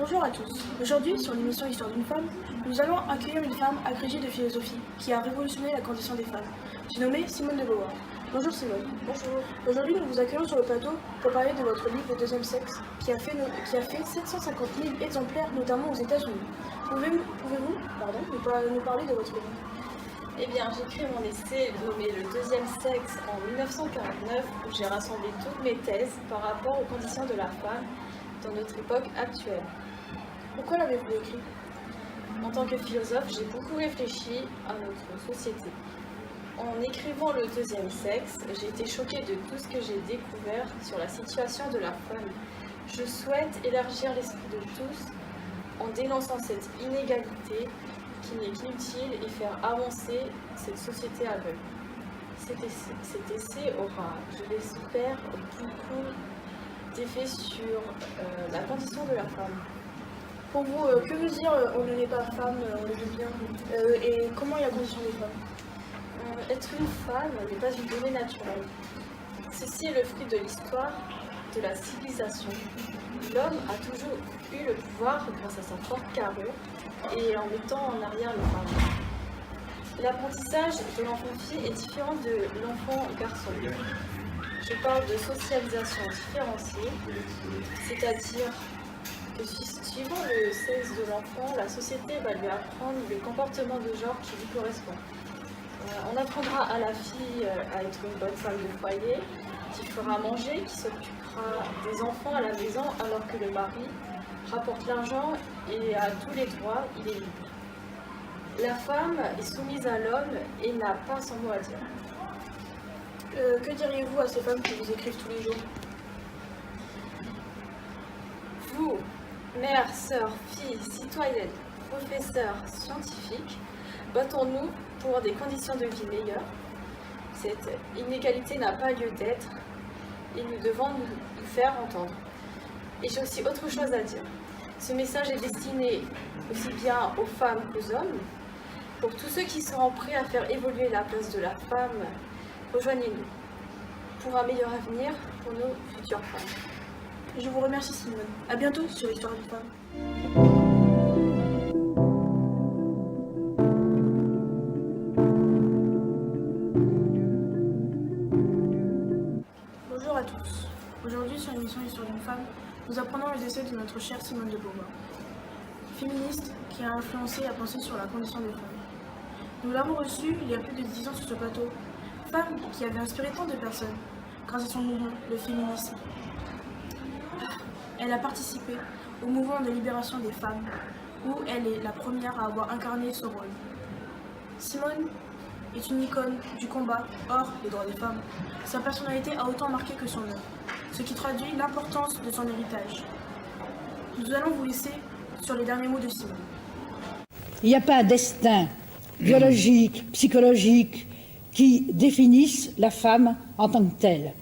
Bonjour à tous. Aujourd'hui, sur l'émission Histoire d'une femme, nous allons accueillir une femme agrégée de philosophie qui a révolutionné la condition des femmes. J'ai nommé Simone de Beauvoir. Bonjour Simone. Bonjour. Aujourd'hui, nous vous accueillons sur le plateau pour parler de votre livre Le Deuxième Sexe, qui a fait 750 000 exemplaires, notamment aux États-Unis. Pouvez-vous nous parler de votre livre? Eh bien, j'ai écrit mon essai nommé Le Deuxième Sexe en 1949, où j'ai rassemblé toutes mes thèses par rapport aux conditions de la femme dans notre époque actuelle. Pourquoi l'avez-vous écrit? En tant que philosophe, j'ai beaucoup réfléchi à notre société. En écrivant Le Deuxième Sexe, j'ai été choquée de tout ce que j'ai découvert sur la situation de la femme. Je souhaite élargir l'esprit de tous en dénonçant cette inégalité qui n'est qu'inutile et faire avancer cette société aveugle. Cet essai aura, je l'espère, beaucoup d'effets sur la condition de la femme. Pour vous, que veut dire on ne naît pas femme, on le veut bien et comment est la condition des femmes? Être une femme n'est pas une donnée naturelle. Ceci est le fruit de l'histoire, de la civilisation. L'homme a toujours eu le pouvoir grâce à sa forte carrure et en mettant en arrière les femmes. L'apprentissage de l'enfant-fille est différent de l'enfant-garçon. Je parle de socialisation différenciée, c'est-à-dire que suivant le sexe de l'enfant, la société va lui apprendre le comportement de genre qui lui correspond. On apprendra à la fille à être une bonne femme de foyer, qui fera manger, qui s'occupera des enfants à la maison alors que le mari rapporte l'argent et a tous les droits, il est libre. La femme est soumise à l'homme et n'a pas son mot à dire. Que diriez-vous à ces femmes qui vous écrivent tous les jours? Vous, mères, sœurs, filles, citoyennes, professeurs, scientifiques, battons-nous pour des conditions de vie meilleures. Cette inégalité n'a pas lieu d'être et nous devons nous faire entendre. Et j'ai aussi autre chose à dire. Ce message est destiné aussi bien aux femmes qu'aux hommes. Pour tous ceux qui seront prêts à faire évoluer la place de la femme, rejoignez-nous pour un meilleur avenir pour nos futures femmes. Je vous remercie Simone. À bientôt sur Histoire d'une femme. Bonjour à tous. Aujourd'hui sur l'émission Histoire d'une femme, nous apprenons le décès de notre chère Simone de Beauvoir, féministe qui a influencé la pensée sur la condition des femmes. Nous l'avons reçue il y a plus de 10 ans sur ce plateau, femme qui avait inspiré tant de personnes grâce à son mouvement, le féminisme. Elle a participé au mouvement de libération des femmes, où elle est la première à avoir incarné ce rôle. Simone est une icône du combat hors les droits des femmes. Sa personnalité a autant marqué que son œuvre, ce qui traduit l'importance de son héritage. Nous allons vous laisser sur les derniers mots de Simone. Il n'y a pas un destin biologique, psychologique, qui définisse la femme en tant que telle.